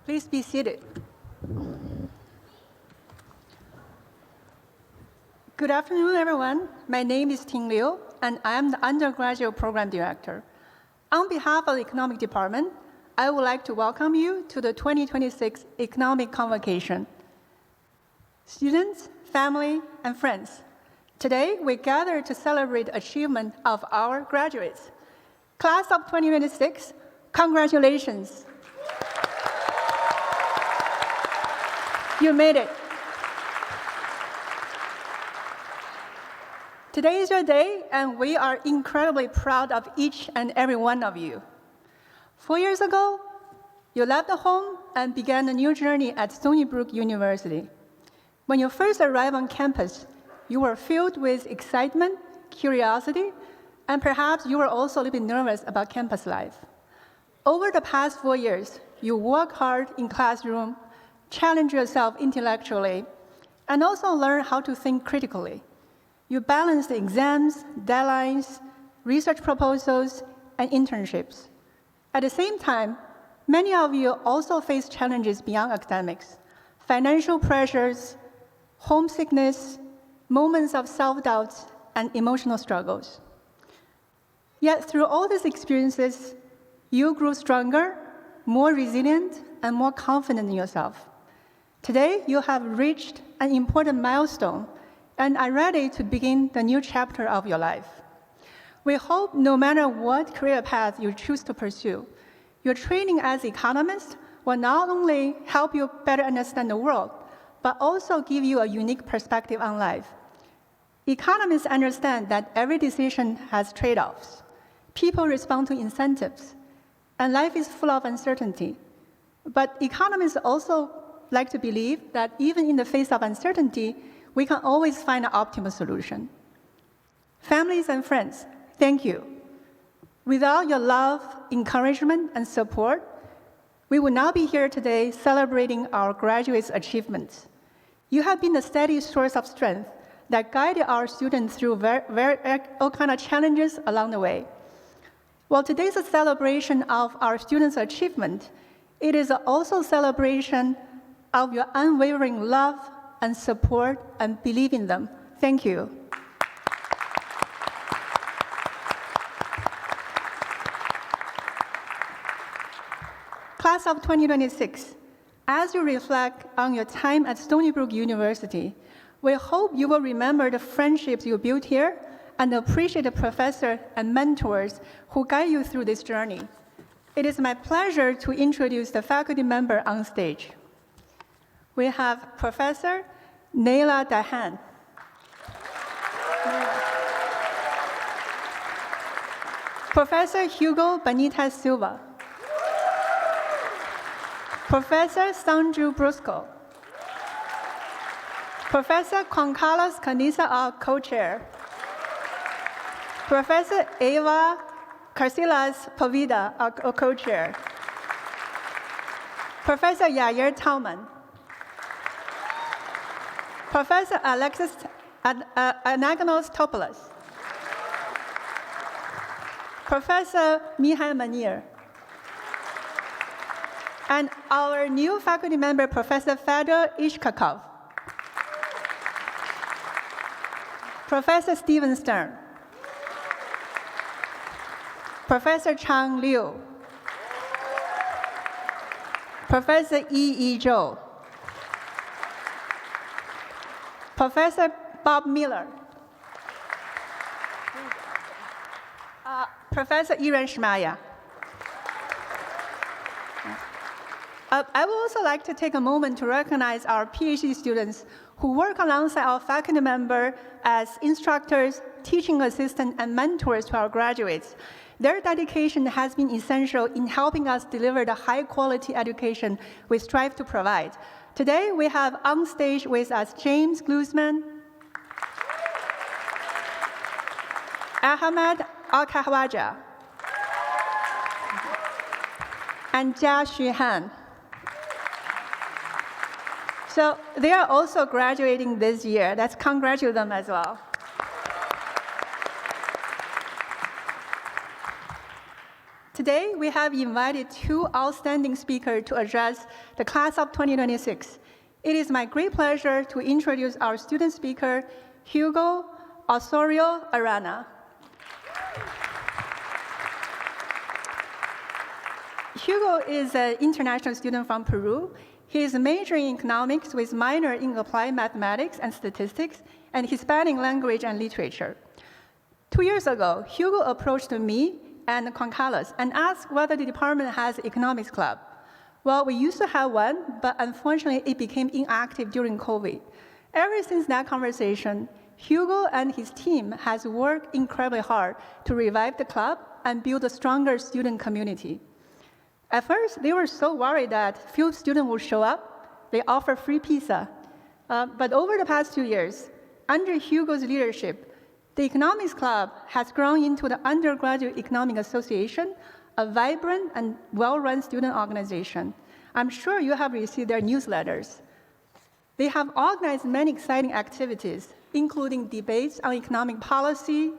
Please be seated. Good afternoon, everyone. My name is Ting Liu, and I am the undergraduate program director. On behalf of the Economic Department, I would like to welcome you to the 2026 Economic Convocation. Students, family, and friends, today we gather to celebrate the achievement of our graduates. Class of 2026, congratulations. You made it. Today is your day, and we are incredibly proud of each and every one of you. 4 years ago, you left home and began a new journey at Stony Brook University. When you first arrived on campus, you were filled with excitement, curiosity, and perhaps you were also a little bit nervous about campus life. Over the past 4 years, you worked hard in classroom, challenged yourself intellectually, and also learned how to think critically. You balanced exams, deadlines, research proposals, and internships. At the same time, many of you also face challenges beyond academics: financial pressures, homesickness, moments of self-doubt, and emotional struggles. Yet through all these experiences, you grew stronger, more resilient, and more confident in yourself. Today, you have reached an important milestone and are ready to begin the new chapter of your life. We hope no matter what career path you choose to pursue, your training as economist will not only help you better understand the world, but also give you a unique perspective on life. Economists understand that every decision has trade-offs. People respond to incentives, and life is full of uncertainty. But economists also like to believe that even in the face of uncertainty, we can always find an optimal solution. Families and friends, thank you. Without your love, encouragement, and support, we would not be here today celebrating our graduates' achievements. You have been a steady source of strength that guided our students through all kinds of challenges along the way. While today is a celebration of our students' achievement, it is also a celebration of your unwavering love and support and believe in them. Thank you. Class of 2026, as you reflect on your time at Stony Brook University, we hope you will remember the friendships you built here and appreciate the professors and mentors who guide you through this journey. It is my pleasure to introduce the faculty member on stage. We have Professor Naila Dahan. Professor Hugo Benitez Silva. Professor Sanju Brusco. Professor Juan Carlos Caniza, our co-chair. Professor Eva Carcilas Povida, our co-chair. Professor Yair Tauman. Professor Alexis Anagnos-Topoulos. Professor Mihai Manir. And our new faculty member, Professor Fedor Ishkakov. Professor Stephen Stern. Professor Chang Liu. Professor E. Zhou. Professor Bob Miller. Professor Iren Shmaya. I would also like to take a moment to recognize our PhD students who work alongside our faculty member as instructors, teaching assistants, and mentors to our graduates. Their dedication has been essential in helping us deliver the high-quality education we strive to provide. Today, we have on stage with us James Glusman, Ahmed Al-Kahwaja, and Jia Xuhan. So they are also graduating this year. Let's congratulate them as well. Today, Today, we have invited two outstanding speakers to address the class of 2026. It is my great pleasure to introduce our student speaker, Hugo Osorio Arana. Hugo is an international student from Peru. He is majoring in economics with minor in applied mathematics and statistics and Hispanic language and literature. 2 years ago, Hugo approached me and Concalus and asked whether the department has an economics club. Well, we used to have one, but unfortunately it became inactive during COVID. Ever since that conversation, Hugo and his team has worked incredibly hard to revive the club and build a stronger student community. At first, they were so worried that few students would show up. They offer free pizza. But over the past 2 years, under Hugo's leadership, the Economics Club has grown into the Undergraduate Economic Association, a vibrant and well-run student organization. I'm sure you have received their newsletters. They have organized many exciting activities, including debates on economic policy,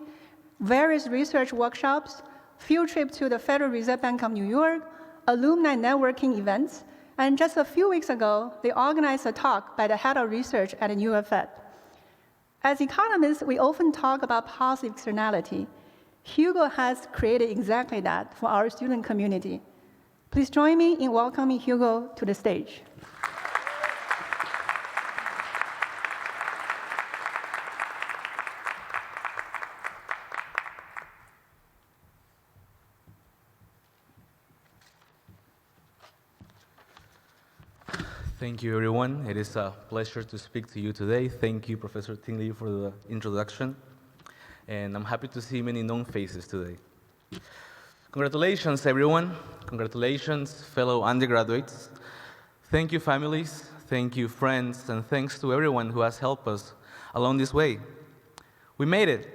various research workshops, field trip to the Federal Reserve Bank of New York, alumni networking events, and just a few weeks ago, they organized a talk by the head of research at the New York Fed. As economists, we often talk about policy externality. Hugo has created exactly that for our student community. Please join me in welcoming Hugo to the stage. Thank you, everyone. It is a pleasure to speak to you today. Thank you, Professor Tingley, for the introduction. And I'm happy to see many known faces today. Congratulations, everyone. Congratulations, fellow undergraduates. Thank you, families. Thank you, friends. And thanks to everyone who has helped us along this way. We made it.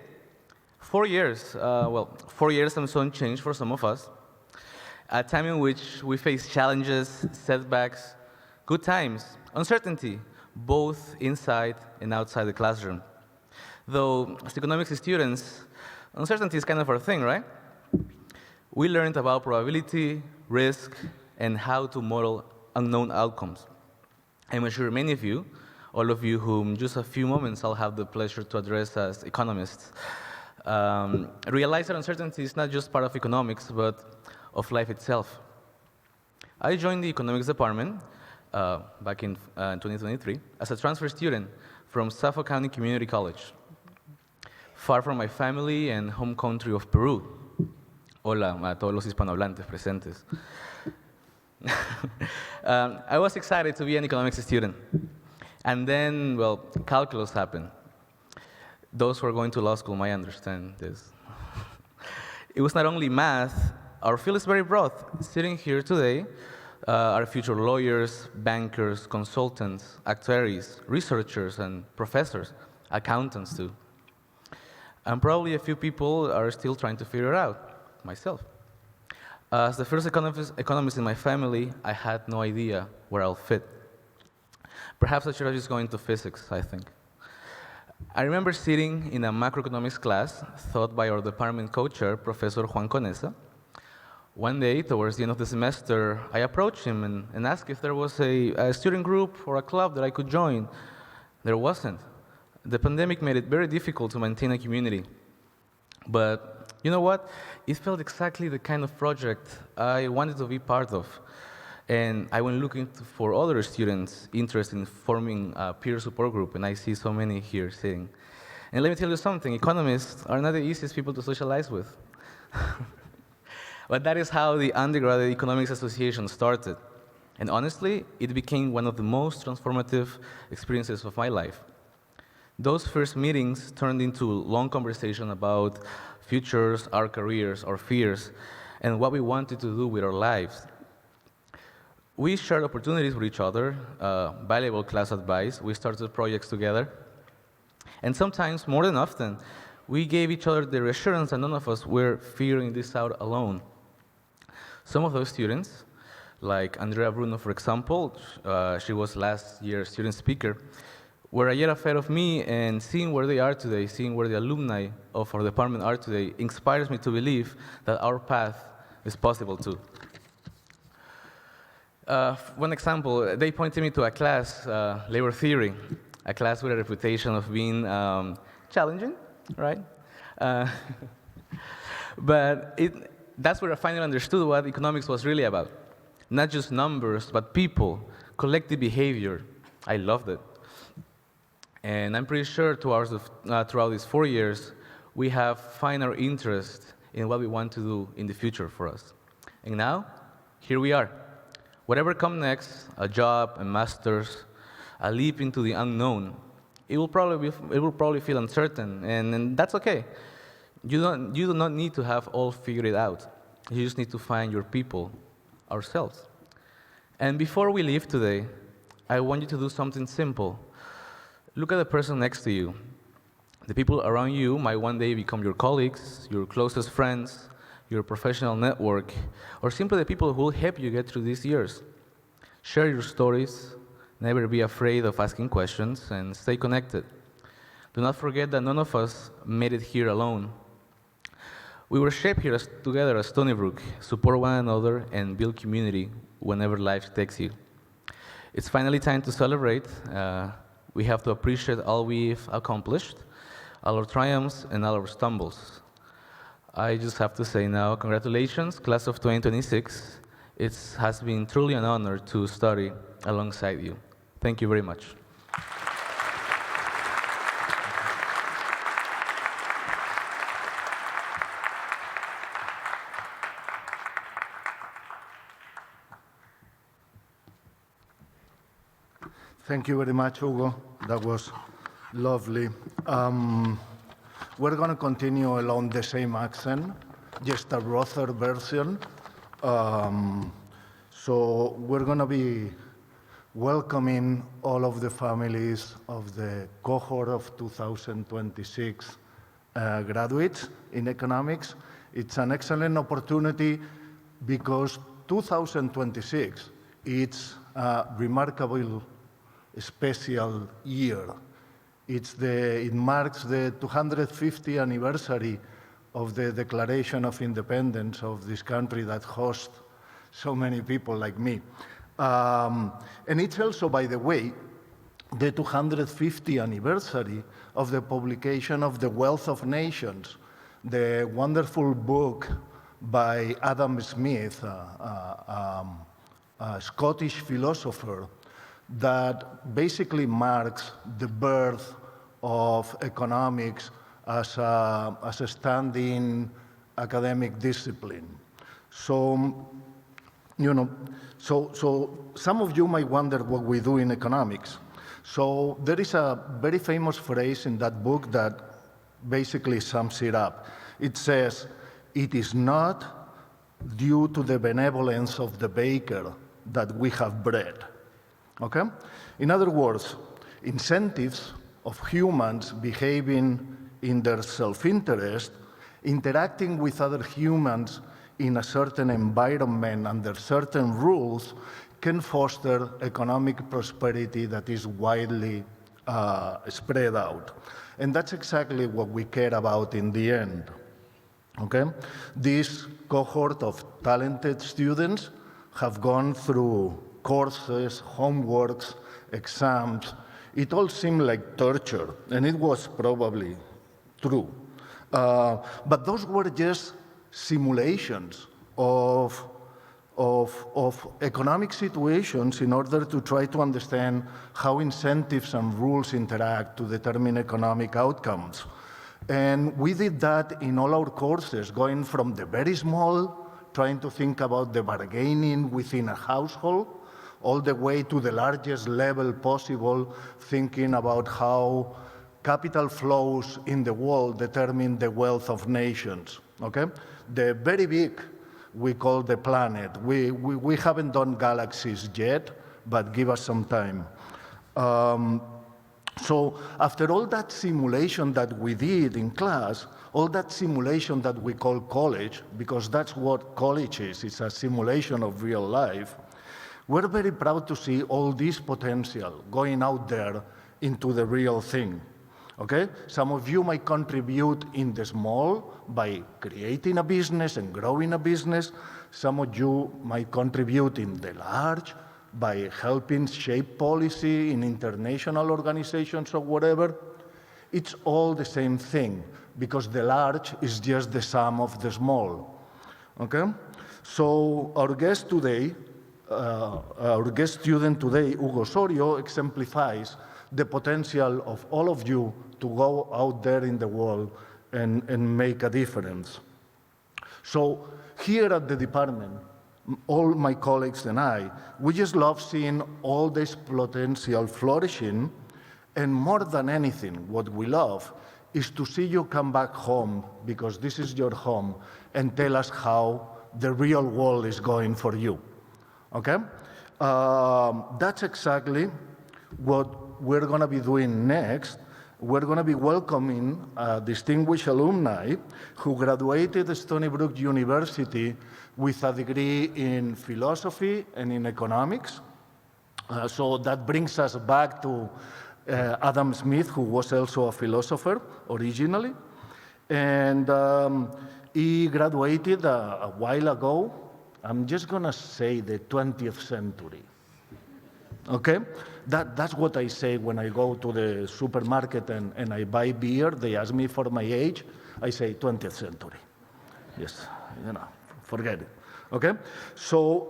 4 years. 4 years and some change for some of us. A time in which we faced challenges, setbacks, good times, uncertainty, both inside and outside the classroom. Though, as economics students, uncertainty is kind of our thing, right? We learned about probability, risk, and how to model unknown outcomes. I'm sure many of you, all of you whom just a few moments I'll have the pleasure to address as economists, realize that uncertainty is not just part of economics, but of life itself. I joined the economics department back in 2023 as a transfer student from Suffolk County Community College, far from my family and home country of Peru. Hola a todos los hispanohablantes presentes. I was excited to be an economics student. And then, well, calculus happened. Those who are going to law school might understand this. It was not only math, our field is very broad. Sitting here today, are future lawyers, bankers, consultants, actuaries, researchers, and professors, accountants too. And probably a few people are still trying to figure it out, myself. As the first economist in my family, I had no idea where I'll fit. Perhaps I should have just gone into physics, I think. I remember sitting in a macroeconomics class taught by our department co-chair, Professor Juan Conesa. One day, towards the end of the semester, I approached him and asked if there was a student group or a club that I could join. There wasn't. The pandemic made it very difficult to maintain a community. But you know what? It felt exactly the kind of project I wanted to be part of. And I went looking for other students interested in forming a peer support group, and I see so many here sitting. And let me tell you something, economists are not the easiest people to socialize with. But that is how the Undergraduate Economics Association started. And honestly, it became one of the most transformative experiences of my life. Those first meetings turned into long conversation about futures, our careers, our fears, and what we wanted to do with our lives. We shared opportunities with each other, valuable class advice. We started projects together. And sometimes, more than often, we gave each other the reassurance that none of us were figuring this out alone. Some of those students, like Andrea Bruno, for example, she was last year's student speaker, were a year ahead of me, and seeing where they are today, seeing where the alumni of our department are today, inspires me to believe that our path is possible too. One example, they pointed me to a class, labor theory, a class with a reputation of being challenging, right? Uh, but that's where I finally understood what economics was really about. Not just numbers, but people, collective behavior. I loved it. And I'm pretty sure throughout these 4 years, we have found our interest in what we want to do in the future for us. And now, here we are. Whatever comes next, a job, a master's, a leap into the unknown, it will probably feel uncertain, and that's okay. You do not need to have all figured it out. You just need to find your people, ourselves. And before we leave today, I want you to do something simple. Look at the person next to you. The people around you might one day become your colleagues, your closest friends, your professional network, or simply the people who will help you get through these years. Share your stories, never be afraid of asking questions, and stay connected. Do not forget that none of us made it here alone. We were shaped here together as Stony Brook, support one another, and build community whenever life takes you. It's finally time to celebrate. We have to appreciate all we've accomplished, all our triumphs and all our stumbles. I just have to say now, congratulations, class of 2026. It has been truly an honor to study alongside you. Thank you very much. Thank you very much, Hugo. That was lovely. We're going to continue along the same accent, just a rougher version. So we're going to be welcoming all of the families of the cohort of 2026 graduates in economics. It's an excellent opportunity because 2026, it's a remarkable special year. It marks the 250th anniversary of the Declaration of Independence of this country that hosts so many people like me. And it's also, by the way, the 250th anniversary of the publication of The Wealth of Nations, the wonderful book by Adam Smith, a Scottish philosopher, that basically marks the birth of economics as a standing academic discipline. So, so some of you might wonder what we do in economics. So there is a very famous phrase in that book that basically sums it up. It says, "It is not due to the benevolence of the baker that we have bread." Okay? In other words, incentives of humans behaving in their self-interest, interacting with other humans in a certain environment under certain rules, can foster economic prosperity that is widely spread out. And that's exactly what we care about in the end. Okay? This cohort of talented students have gone through courses, homeworks, exams. It all seemed like torture, and it was probably true. But those were just simulations of economic situations in order to try to understand how incentives and rules interact to determine economic outcomes. And we did that in all our courses, going from the very small, trying to think about the bargaining within a household, all the way to the largest level possible, thinking about how capital flows in the world determine the wealth of nations, okay? The very big, we call the planet. We haven't done galaxies yet, but give us some time. So after all that simulation that we did in class, all that simulation that we call college, because that's what college is, it's a simulation of real life, we're very proud to see all this potential going out there into the real thing. Okay? Some of you might contribute in the small by creating a business and growing a business. Some of you might contribute in the large by helping shape policy in international organizations or whatever. It's all the same thing, because the large is just the sum of the small. Okay? So our guest student today, Hugo Osorio, exemplifies the potential of all of you to go out there in the world and make a difference. So here at the department, all my colleagues and I, we just love seeing all this potential flourishing, and more than anything, what we love is to see you come back home, because this is your home, and tell us how the real world is going for you. Okay? That's exactly what we're going to be doing next. We're going to be welcoming a distinguished alumni who graduated Stony Brook University with a degree in philosophy and in economics. So that brings us back to Adam Smith, who was also a philosopher originally. And he graduated a while ago. I'm just going to say the 20th century. Okay? That's what I say when I go to the supermarket and I buy beer. They ask me for my age. I say 20th century. Yes, forget it. Okay? So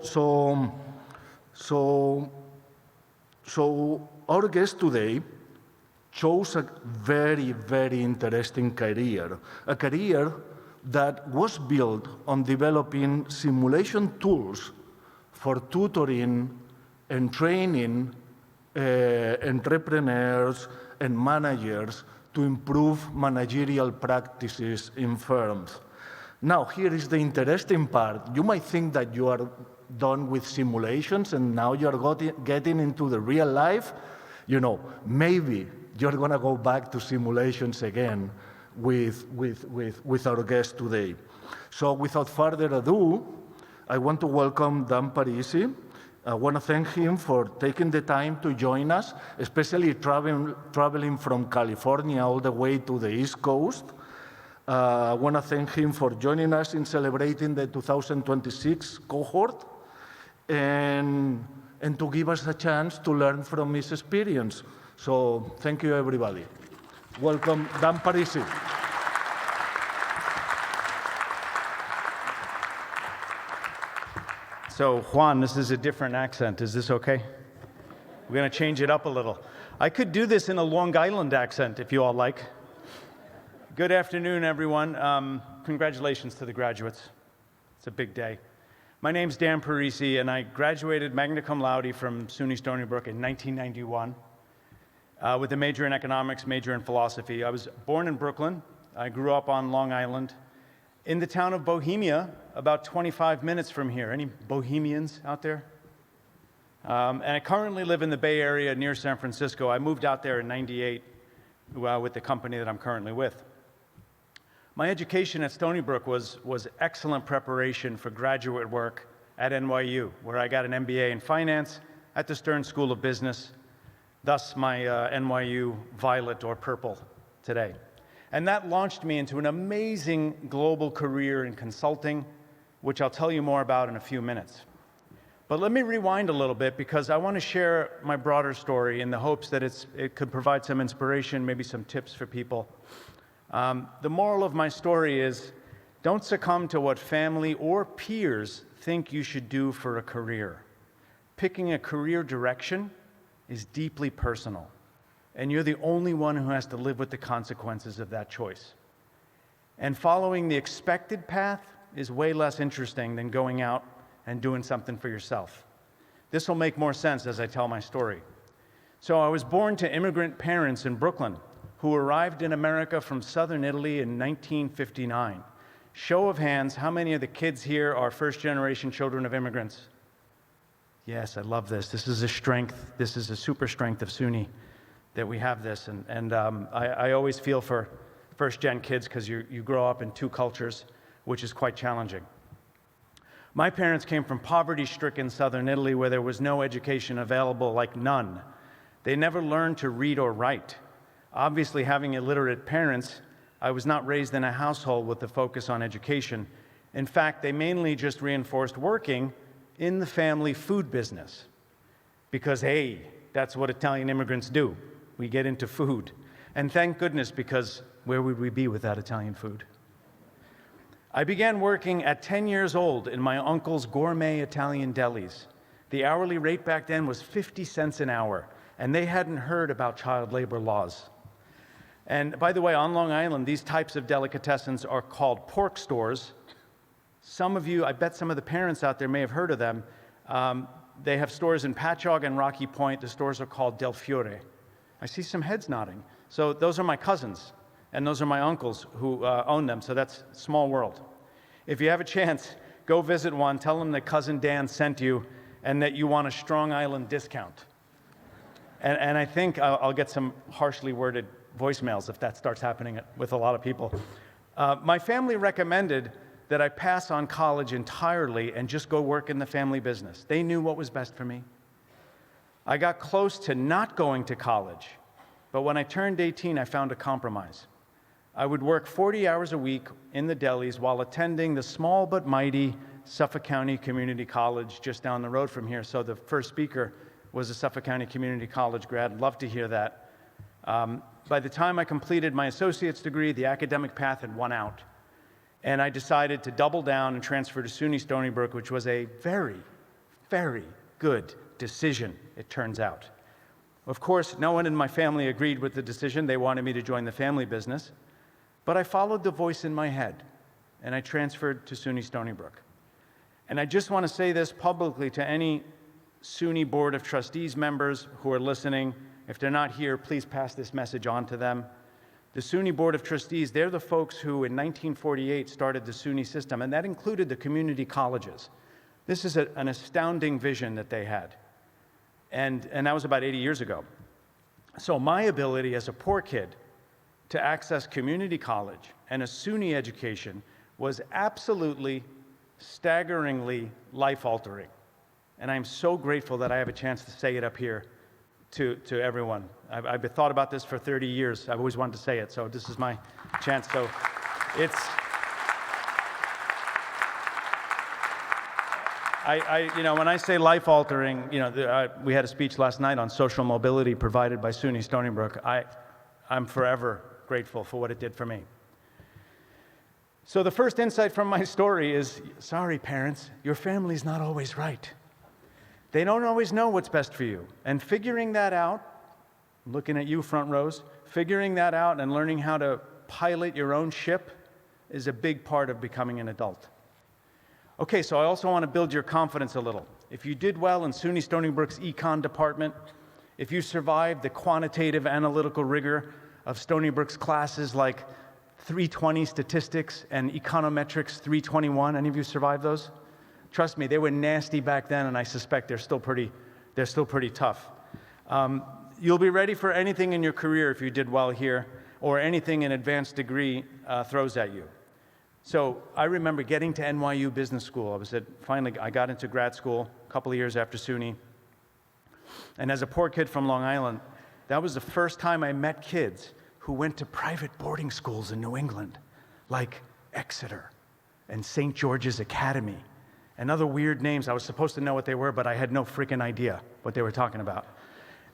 our guest today chose a very, very interesting career, a career that was built on developing simulation tools for tutoring and training entrepreneurs and managers to improve managerial practices in firms. Now, here is the interesting part. You might think that you are done with simulations and now you're getting into the real life. Maybe you're going to go back to simulations again with our guest today. So without further ado, I want to welcome Dan Parisi. I want to thank him for taking the time to join us, especially traveling from California all the way to the East Coast. I want to thank him for joining us in celebrating the 2026 cohort and to give us a chance to learn from his experience. So thank you, everybody. Welcome, Dan Parisi. So, Juan, this is a different accent. Is this okay? We're going to change it up a little. I could do this in a Long Island accent, if you all like. Good afternoon, everyone. Congratulations to the graduates. It's a big day. My name's Dan Parisi, and I graduated magna cum laude from SUNY Stony Brook in 1991 with a major in economics, major in philosophy. I was born in Brooklyn. I grew up on Long Island in the town of Bohemia, about 25 minutes from here. Any Bohemians out there? And I currently live in the Bay Area near San Francisco. I moved out there in '98 with the company that I'm currently with. My education at Stony Brook was excellent preparation for graduate work at NYU, where I got an MBA in finance at the Stern School of Business, thus my NYU violet or purple today. And that launched me into an amazing global career in consulting, which I'll tell you more about in a few minutes. But let me rewind a little bit, because I want to share my broader story in the hopes that it could provide some inspiration, maybe some tips for people. The moral of my story is, don't succumb to what family or peers think you should do for a career. Picking a career direction is deeply personal, and you're the only one who has to live with the consequences of that choice. And following the expected path is way less interesting than going out and doing something for yourself. This will make more sense as I tell my story. So I was born to immigrant parents in Brooklyn who arrived in America from southern Italy in 1959. Show of hands, how many of the kids here are first-generation children of immigrants? Yes, I love this. This is a strength. This is a super strength of SUNY that we have this. And I always feel for first-gen kids, because you grow up in two cultures, which is quite challenging. My parents came from poverty-stricken southern Italy, where there was no education available, like none. They never learned to read or write. Obviously, having illiterate parents, I was not raised in a household with a focus on education. In fact, they mainly just reinforced working in the family food business. Because, hey, that's what Italian immigrants do. We get into food. And thank goodness, because where would we be without Italian food? I began working at 10 years old in my uncle's gourmet Italian delis. The hourly rate back then was 50 cents an hour, and they hadn't heard about child labor laws. And by the way, on Long Island, these types of delicatessens are called pork stores. Some of you, I bet some of the parents out there may have heard of them. They have stores in Patchogue and Rocky Point. The stores are called Del Fiore. I see some heads nodding. So those are my cousins, and those are my uncles who own them, so that's a small world. If you have a chance, go visit one, tell them that Cousin Dan sent you, and that you want a Strong Island discount. And I think I'll get some harshly worded voicemails if that starts happening with a lot of people. My family recommended that I pass on college entirely and just go work in the family business. They knew what was best for me. I got close to not going to college, but when I turned 18, I found a compromise. I would work 40 hours a week in the delis while attending the small but mighty Suffolk County Community College just down the road from here. So the first speaker was a Suffolk County Community College grad. Love to hear that. By the time I completed my associate's degree, the academic path had won out. And I decided to double down and transfer to SUNY Stony Brook, which was a very, very good decision, it turns out. Of course, no one in my family agreed with the decision. They wanted me to join the family business. But I followed the voice in my head, and I transferred to SUNY Stony Brook. And I just want to say this publicly to any SUNY Board of Trustees members who are listening. If they're not here, please pass this message on to them. The SUNY Board of Trustees, they're the folks who in 1948 started the SUNY system, and that included the community colleges. This is an astounding vision that they had. And that was about 80 years ago. So my ability as a poor kid to access community college and a SUNY education was absolutely, staggeringly life-altering. And I'm so grateful that I have a chance to say it up here to everyone. I've thought about this for 30 years. I've always wanted to say it, so this is my chance. So it's, when I say life-altering, we had a speech last night on social mobility provided by SUNY Stony Brook. I'm forever grateful for what it did for me. So the first insight from my story is, sorry parents, your family's not always right. They don't always know what's best for you. And figuring that out, looking at you front rows, figuring that out and learning how to pilot your own ship is a big part of becoming an adult. Okay, so I also want to build your confidence a little. If you did well in SUNY Stony Brook's econ department, if you survived the quantitative analytical rigor of Stony Brook's classes like 320 statistics and econometrics 321, any of you survived those? Trust me, they were nasty back then, and I suspect they're still pretty tough. You'll be ready for anything in your career if you did well here, or anything an advanced degree throws at you. So I remember getting to NYU Business School. Finally, I got into grad school a couple of years after SUNY. And as a poor kid from Long Island, that was the first time I met kids who went to private boarding schools in New England, like Exeter and St. George's Academy, and other weird names. I was supposed to know what they were, but I had no freaking idea what they were talking about.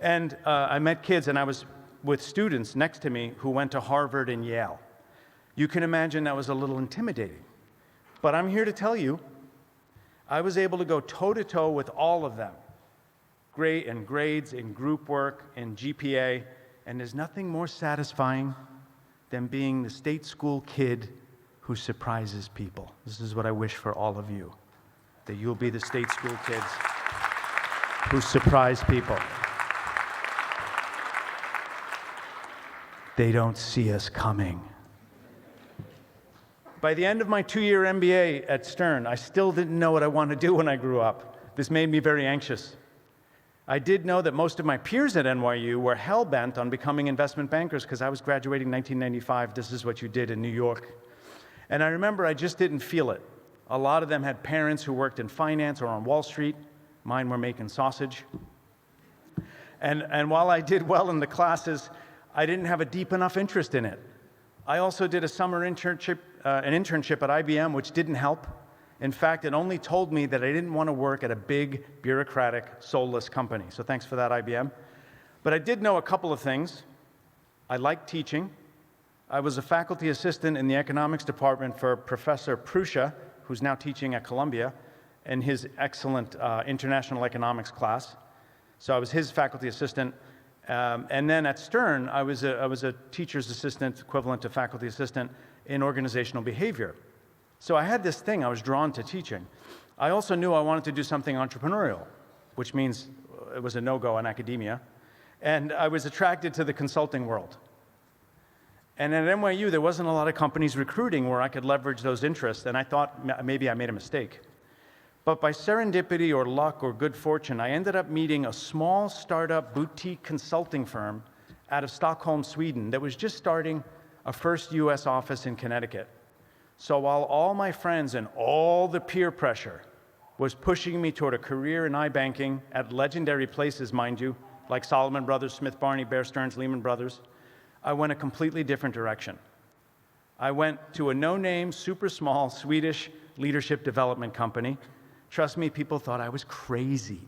And I met kids, and I was with students next to me who went to Harvard and Yale. You can imagine that was a little intimidating. But I'm here to tell you, I was able to go toe-to-toe with all of them. Great in grades, in group work, in GPA, and there's nothing more satisfying than being the state school kid who surprises people. This is what I wish for all of you, that you'll be the state school kids who surprise people. They don't see us coming. By the end of my 2-year MBA at Stern, I still didn't know what I wanted to do when I grew up. This made me very anxious. I did know that most of my peers at NYU were hell-bent on becoming investment bankers because I was graduating in 1995. This is what you did in New York. And I remember I just didn't feel it. A lot of them had parents who worked in finance or on Wall Street. Mine were making sausage. And while I did well in the classes, I didn't have a deep enough interest in it. I also did a summer internship, an internship at IBM, which didn't help. In fact, it only told me that I didn't want to work at a big, bureaucratic, soulless company. So thanks for that, IBM. But I did know a couple of things. I liked teaching. I was a faculty assistant in the economics department for Professor Prussia, who's now teaching at Columbia, in his excellent international economics class. So I was his faculty assistant. And then at Stern, I was a teacher's assistant, equivalent to faculty assistant, in organizational behavior. So I had this thing, I was drawn to teaching. I also knew I wanted to do something entrepreneurial, which means it was a no-go in academia. And I was attracted to the consulting world. And at NYU, there wasn't a lot of companies recruiting where I could leverage those interests, and I thought maybe I made a mistake. But by serendipity or luck or good fortune, I ended up meeting a small startup boutique consulting firm out of Stockholm, Sweden, that was just starting a first US office in Connecticut. So while all my friends and all the peer pressure was pushing me toward a career in iBanking at legendary places, mind you, like Salomon Brothers, Smith Barney, Bear Stearns, Lehman Brothers, I went a completely different direction. I went to a no-name, super small Swedish leadership development company. Trust me, people thought I was crazy.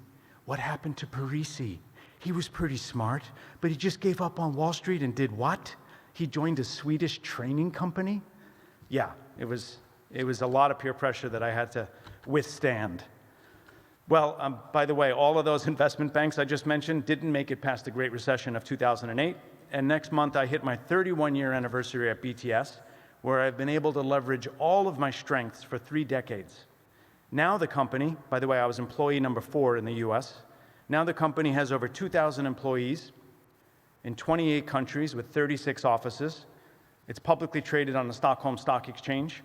What happened to Parisi? He was pretty smart, but he just gave up on Wall Street and did what? He joined a Swedish training company? Yeah, it was a lot of peer pressure that I had to withstand. Well, by the way, all of those investment banks I just mentioned didn't make it past the Great Recession of 2008. And next month, I hit my 31-year anniversary at BTS, where I've been able to leverage all of my strengths for 3 decades. Now the company, by the way, I was employee number 4 in the US. Now the company has over 2,000 employees in 28 countries with 36 offices. It's publicly traded on the Stockholm Stock Exchange.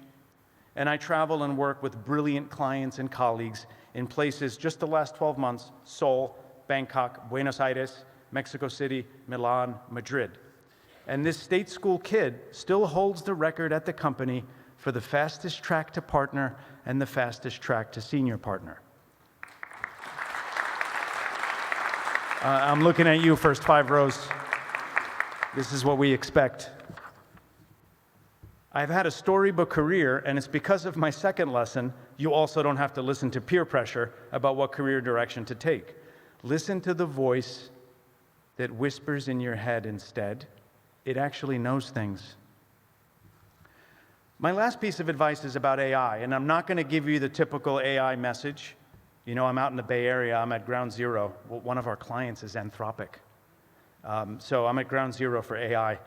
And I travel and work with brilliant clients and colleagues in places just the last 12 months: Seoul, Bangkok, Buenos Aires, Mexico City, Milan, Madrid. And this state school kid still holds the record at the company for the fastest track to partner and the fastest track to senior partner. I'm looking at you, first 5 rows. This is what we expect. I've had a storybook career, and it's because of my second lesson, you also don't have to listen to peer pressure about what career direction to take. Listen to the voice that whispers in your head instead. It actually knows things. My last piece of advice is about AI, and I'm not going to give you the typical AI message. You know, I'm out in the Bay Area, I'm at ground zero. Well, one of our clients is Anthropic. So I'm at ground zero for AI.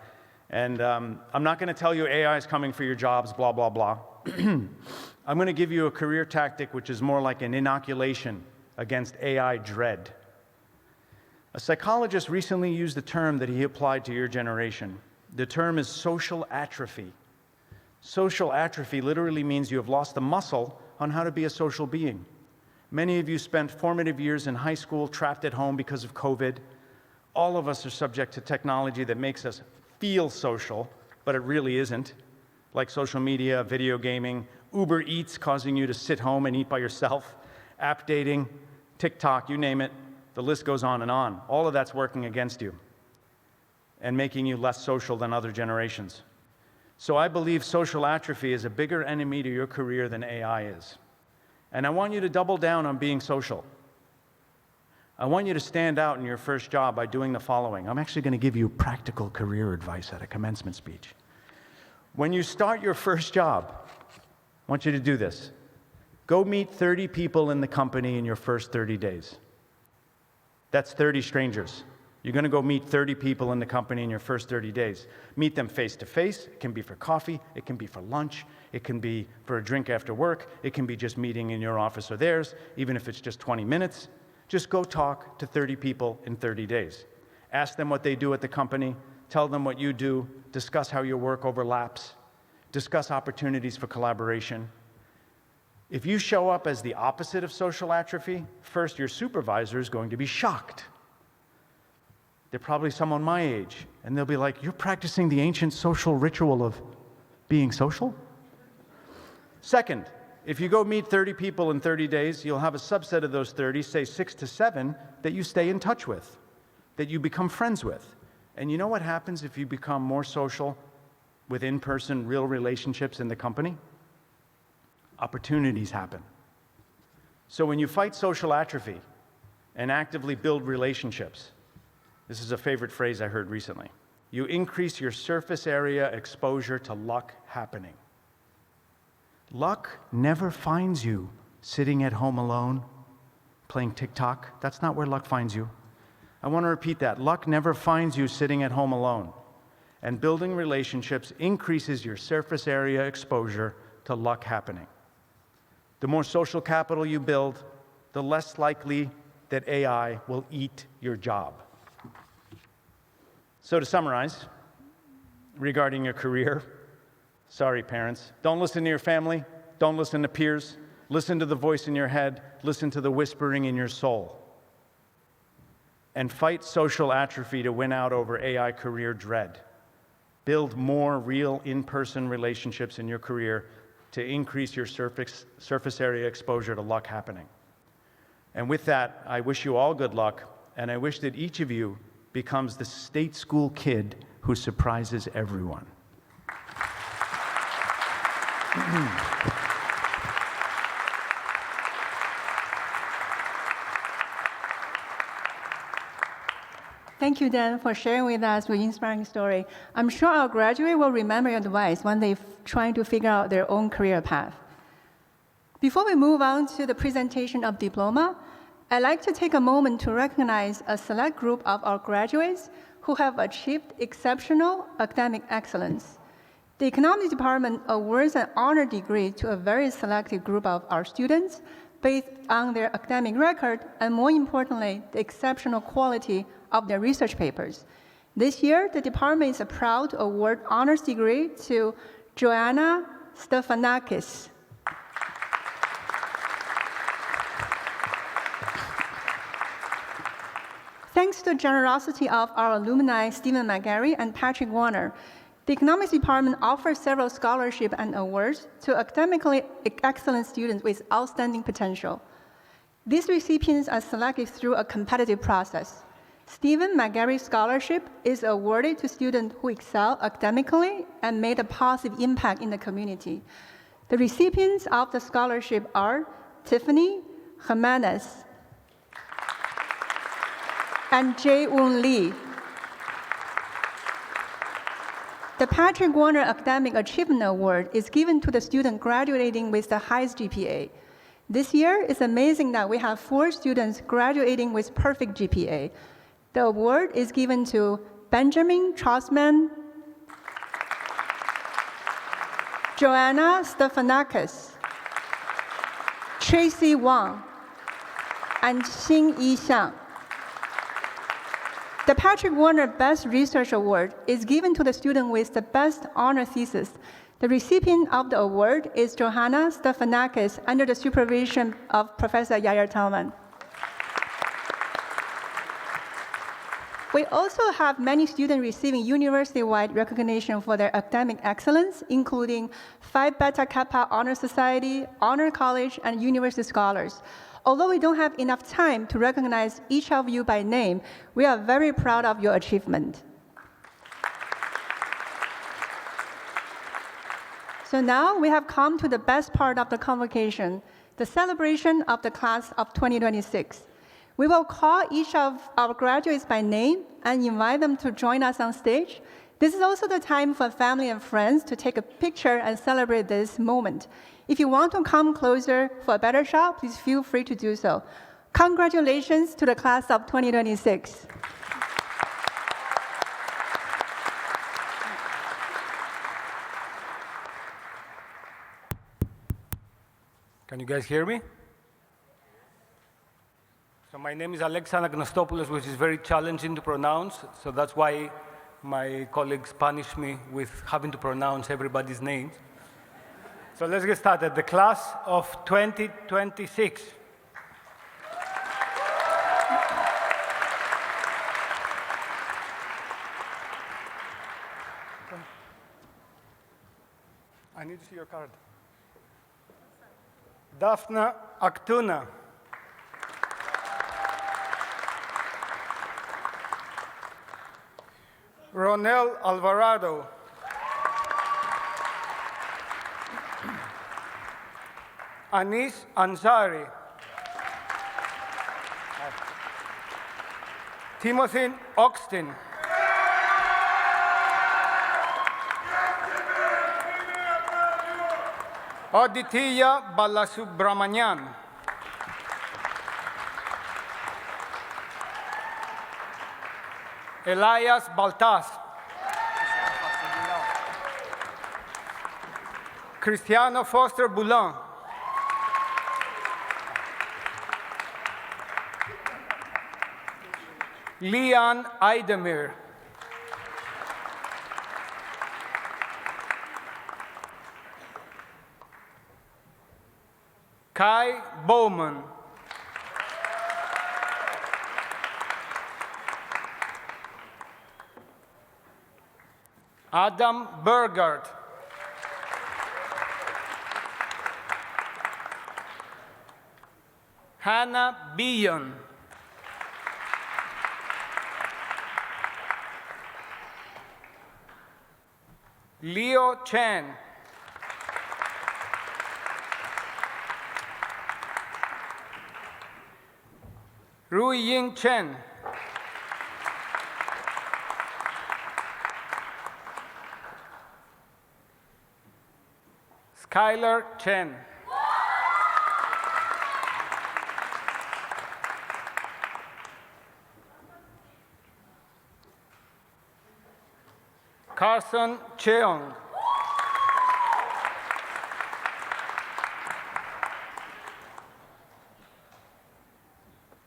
And I'm not going to tell you AI is coming for your jobs, blah, blah, blah. I'm going to give you a career tactic which is more like an inoculation against AI dread. A psychologist recently used a term that he applied to your generation. The term is social atrophy. Social atrophy literally means you have lost the muscle on how to be a social being. Many of you spent formative years in high school trapped at home because of COVID. All of us are subject to technology that makes us feel social, but it really isn't. Like social media, video gaming, Uber Eats causing you to sit home and eat by yourself, app dating, TikTok, you name it. The list goes on and on. All of that's working against you and making you less social than other generations. So I believe social atrophy is a bigger enemy to your career than AI is. And I want you to double down on being social. I want you to stand out in your first job by doing the following. I'm actually going to give you practical career advice at a commencement speech. When you start your first job, I want you to do this. Go meet 30 people in the company in your first 30 days. That's 30 strangers. You're going to go meet 30 people in the company in your first 30 days. Meet them face to face. It can be for coffee. It can be for lunch. It can be for a drink after work. It can be just meeting in your office or theirs, even if it's just 20 minutes. Just go talk to 30 people in 30 days. Ask them what they do at the company. Tell them what you do. Discuss how your work overlaps. Discuss opportunities for collaboration. If you show up as the opposite of social atrophy, first, your supervisor is going to be shocked. They're probably someone my age, and they'll be like, "You're practicing the ancient social ritual of being social?" Second, if you go meet 30 people in 30 days, you'll have a subset of those 30, say 6 to 7, that you stay in touch with, that you become friends with. And you know what happens if you become more social with in-person, real relationships in the company? Opportunities happen. So when you fight social atrophy and actively build relationships, this is a favorite phrase I heard recently, you increase your surface area exposure to luck happening. Luck never finds you sitting at home alone, playing TikTok. That's not where luck finds you. I want to repeat that. Luck never finds you sitting at home alone. And building relationships increases your surface area exposure to luck happening. The more social capital you build, the less likely that AI will eat your job. So to summarize, regarding your career, sorry parents, don't listen to your family, don't listen to peers, listen to the voice in your head, listen to the whispering in your soul. And fight social atrophy to win out over AI career dread. Build more real in-person relationships in your career to increase your surface area exposure to luck happening. And with that, I wish you all good luck, and I wish that each of you becomes the state school kid who surprises everyone. Thank you, Dan, for sharing with us your inspiring story. I'm sure our graduates will remember your advice when they're trying to figure out their own career path. Before we move on to the presentation of diploma, I'd like to take a moment to recognize a select group of our graduates who have achieved exceptional academic excellence. The economics department awards an honor degree to a very selected group of our students based on their academic record and, more importantly, the exceptional quality of their research papers. This year, the department is proud to award honors degree to Joanna Stefanakis. Thanks to the generosity of our alumni, Stephen McGarry and Patrick Warner, the economics department offers several scholarships and awards to academically excellent students with outstanding potential. These recipients are selected through a competitive process. Stephen McGarry Scholarship is awarded to students who excel academically and made a positive impact in the community. The recipients of the scholarship are Tiffany Jimenez and Jae-Woon Lee. The Patrick Warner Academic Achievement Award is given to the student graduating with the highest GPA. This year, it's amazing that we have 4 students graduating with perfect GPA. The award is given to Benjamin Trostman, Joanna Stefanakis, Tracy Wang, and Xin Yixiang. The Patrick Warner Best Research Award is given to the student with the best honor thesis. The recipient of the award is Johanna Stefanakis under the supervision of Professor Yair Talman. We also have many students receiving university-wide recognition for their academic excellence, including Phi Beta Kappa Honor Society, Honor College, and University Scholars. Although we don't have enough time to recognize each of you by name, we are very proud of your achievement. So now we have come to the best part of the convocation, the celebration of the class of 2026. We will call each of our graduates by name and invite them to join us on stage. This is also the time for family and friends to take a picture and celebrate this moment. If you want to come closer for a better shot, please feel free to do so. Congratulations to the class of 2026. Can you guys hear me? So my name is Alexis Anagnostopoulos, which is very challenging to pronounce, so that's why my colleagues punish me with having to pronounce everybody's names. So let's get started. The class of 2026. I need to see your card. Daphna Aktuna. Ronel Alvarado. Anis Ansari. Timothy Oxton. Aditya Balasubramanian. Elias Baltas. Cristiano Foster Boulan. Leon Eidemir. Kai Bowman. Adam Burgard. Hannah Bion. Leo Chen. Rui Ying Chen. Skylar Chen. Carson Cheong.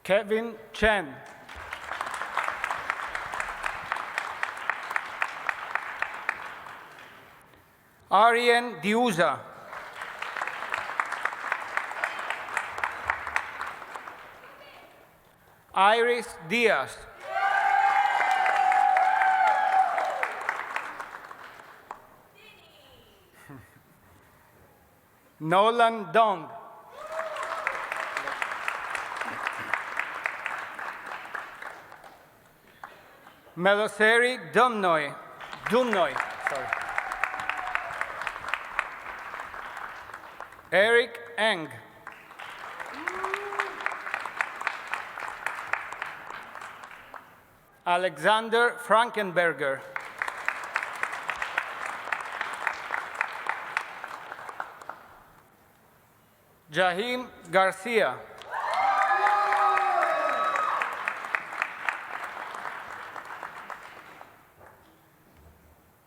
Kevin Chen. Arjen Diuza. Iris Diaz. Nolan Dong. Meloseri Dumnoy. Sorry. Eric Eng. Alexander Frankenberger. Jahim Garcia.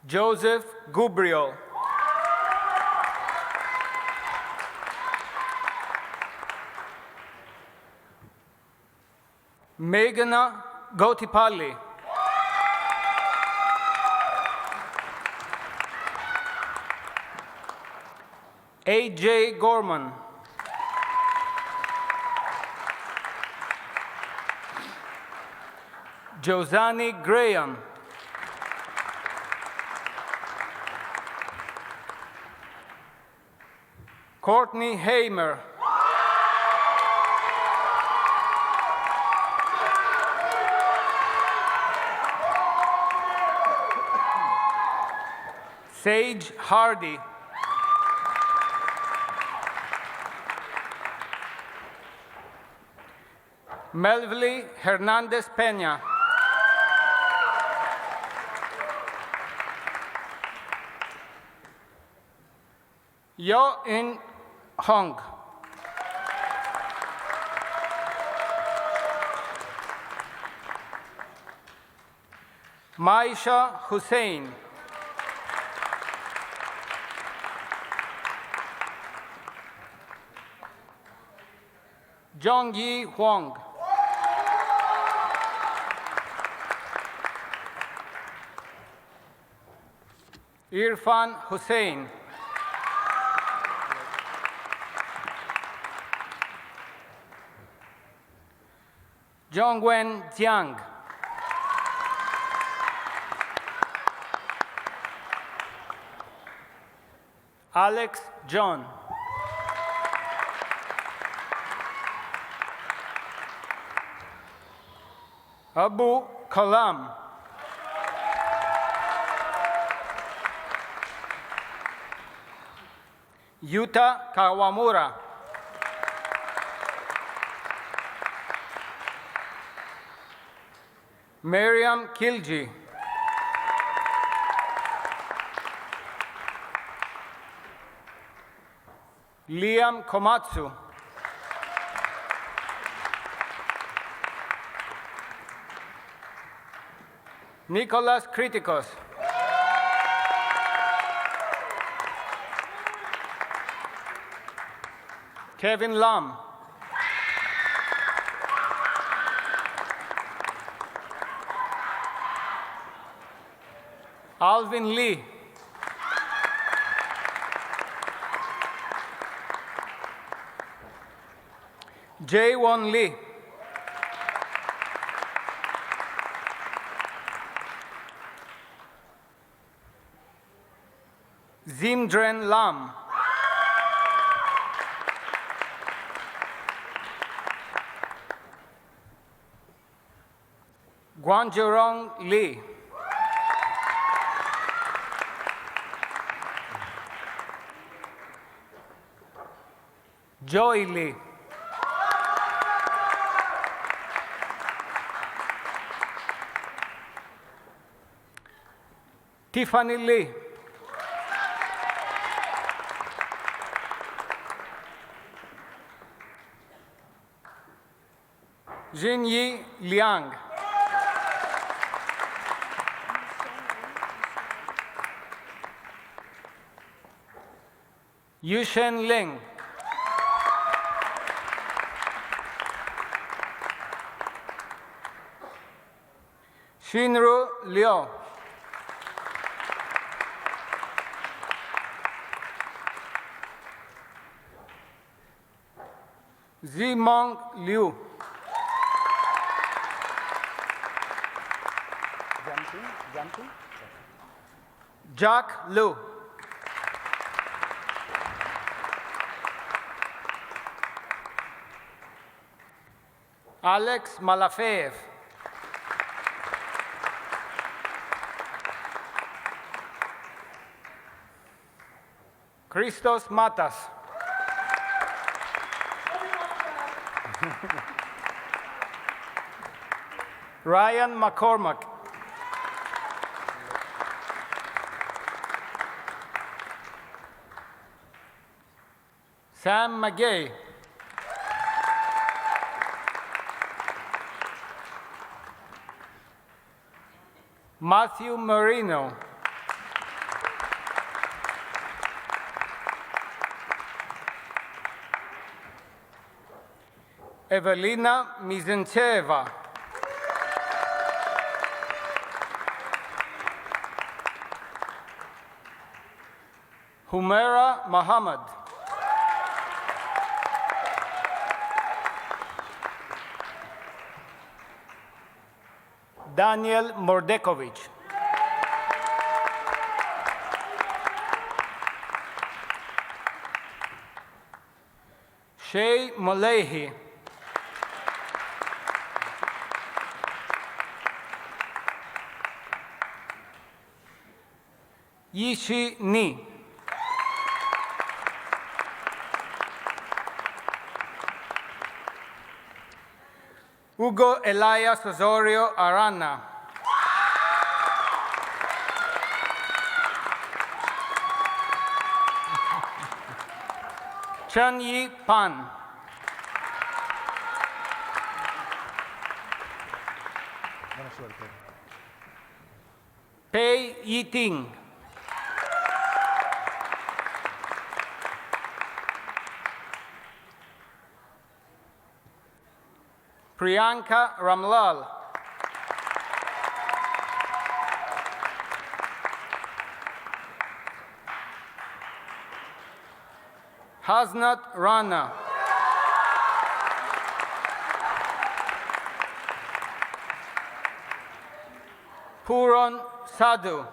Joseph Gubriel. Meghana Gotipalli. A.J. Gorman. Josani Graham. Courtney Hamer. Sage Hardy. Melville Hernandez Peña. Yo In Hong. Maisha Hussein. Zhongyi Huang. Irfan Hussein. Zhongwen Jiang. Alex John. Abu Kalam. Yuta Kawamura. Miriam Kilji. Liam Komatsu. Nicholas Kritikos. Kevin Lam. Alvin Lee. Jaewon Lee. Zimdren Lam. Guanjerong Lee. Joy Lee. Tiffany Lee. Jinyi Liang. Yushen Ling. Shinru Liu. Zimong Liu. Jack Liu. Alex Malafeev. Christos Matas. Ryan McCormack. Sam McGay. Matthew Marino. Evelina Mizencheva. Humaira Muhammad. Daniel Mordekovic. Shay Molehi. Yishi Ni. Hugo Elias Osorio Arana. Chan Yi Pan. Pei Yi Ting. Priyanka Ramlal. Hasnat Rana. Puron Sadhu.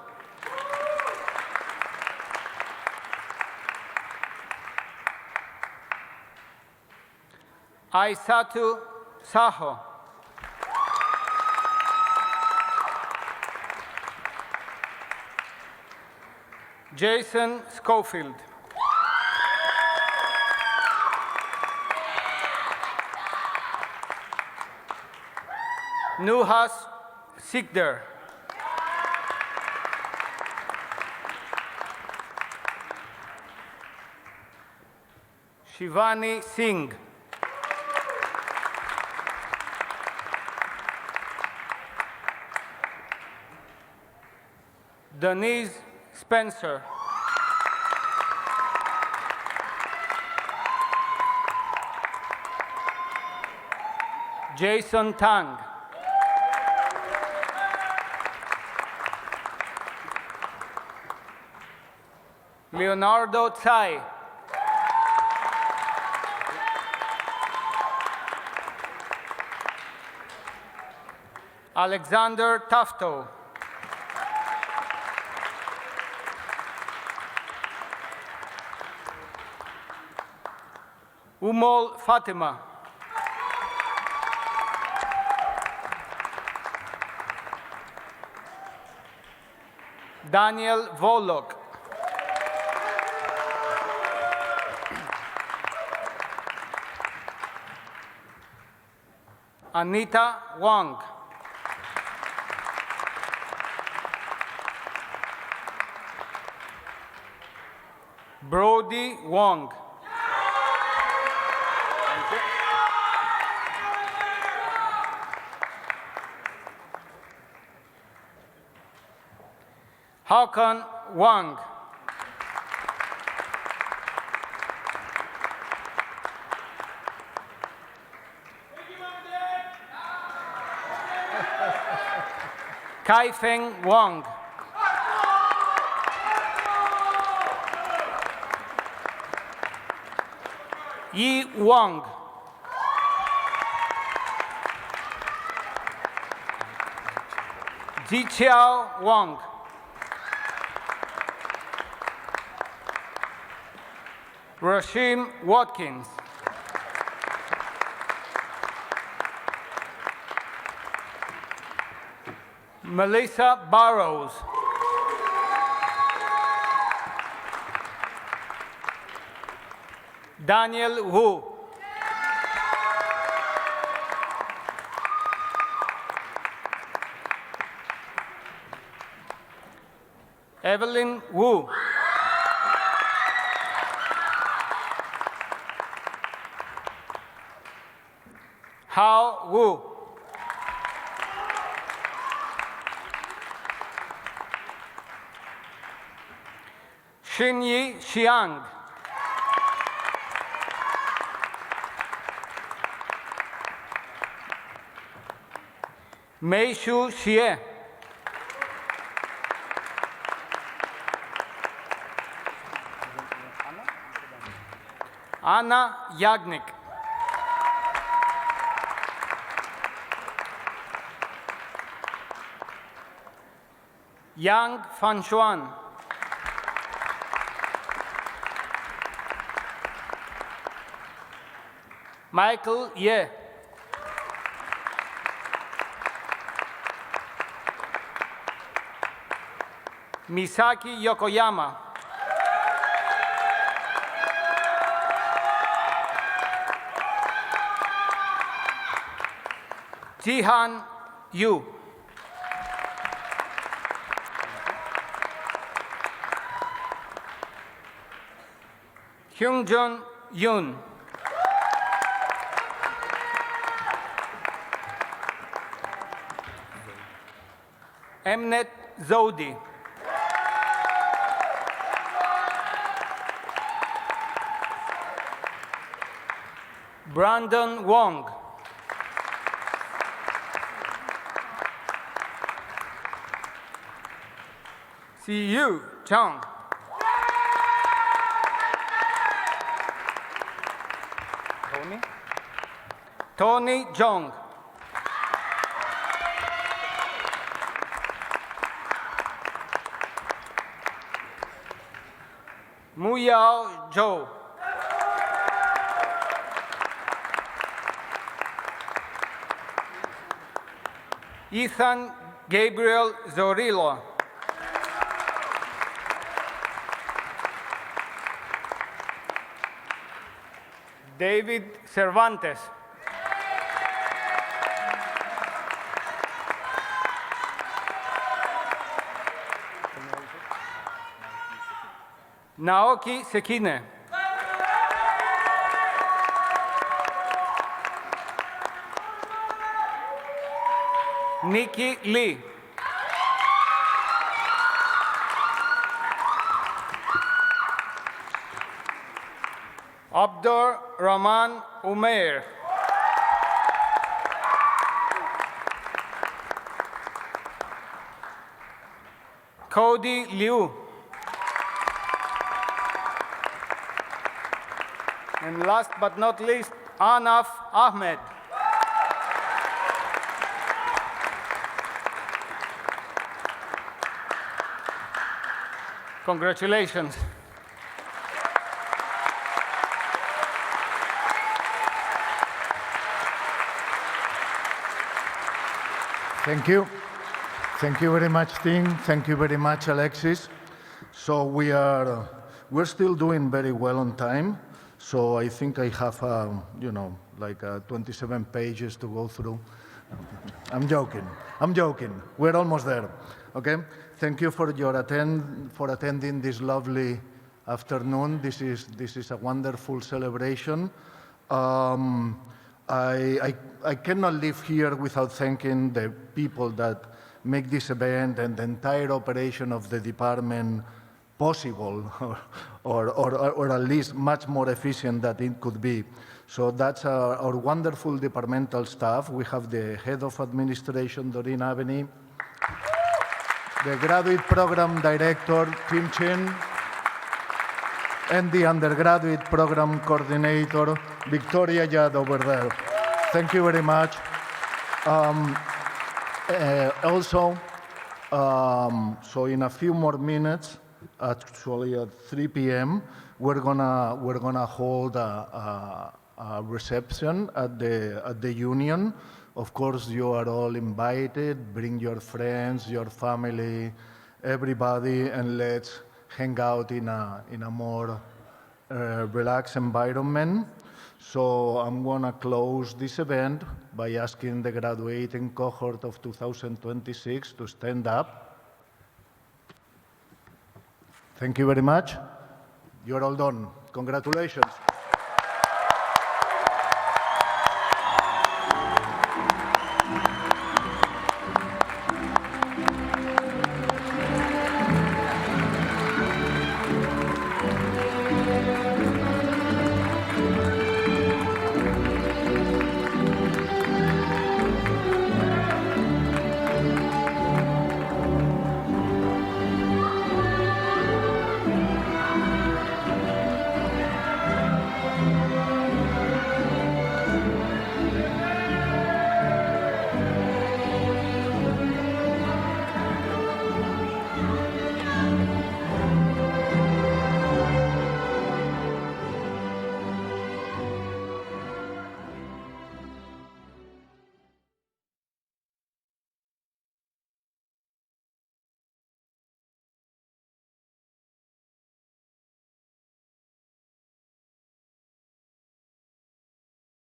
Aisatu Saho. Jason Schofield. Nuhas Sikder. Shivani Singh. Denise Spencer. Jason Tang. Leonardo Tsai. Alexander Tafto. Umol Fatima. Daniel Volok. Anita Wang. Brody Wong. Hakan Wang. Kai-Feng Wang. Yi Wang. Jiqiao Wang. Rashim Watkins. Melissa Barrows. Daniel Wu. Evelyn Wu. Hao Wu. Xinyi Xiang. Meishu Xie. Anna Yagnik. Yang Fanshuan. Michael Ye. Misaki Yokoyama. Jihan Yu. Hyungjun Yoon. Emnet Zodi. Brandon Wong. Siyu Chang. Tony Jong. Muyao Zhou. Ethan Gabriel Zorillo. David Cervantes. Naoki Sekine. Nikki Lee. Abdur Rahman Umair. Cody Liu. And last but not least, Anaf Ahmed. Congratulations. Thank you. Thank you very much, team. Thank you very much, Alexis. So we're still doing very well on time. So I think I have, 27 pages to go through. I'm joking. I'm joking. We're almost there. Okay. Thank you for attending this lovely afternoon. This is a wonderful celebration. I cannot leave here without thanking the people that make this event and the entire operation of the department possible, or at least much more efficient than it could be. So that's our wonderful departmental staff. We have the head of administration, Doreen Aveni, the graduate program director, Tim Chin, and the undergraduate program coordinator, Victoria Yad over there. Thank you very much. So in a few more minutes, actually at 3 p.m., we're gonna hold a reception at the union. Of course, you are all invited. Bring your friends, your family, everybody, and let's hang out in a more relaxed environment. So I'm gonna close this event by asking the graduating cohort of 2026 to stand up. Thank you very much. You're all done. Congratulations.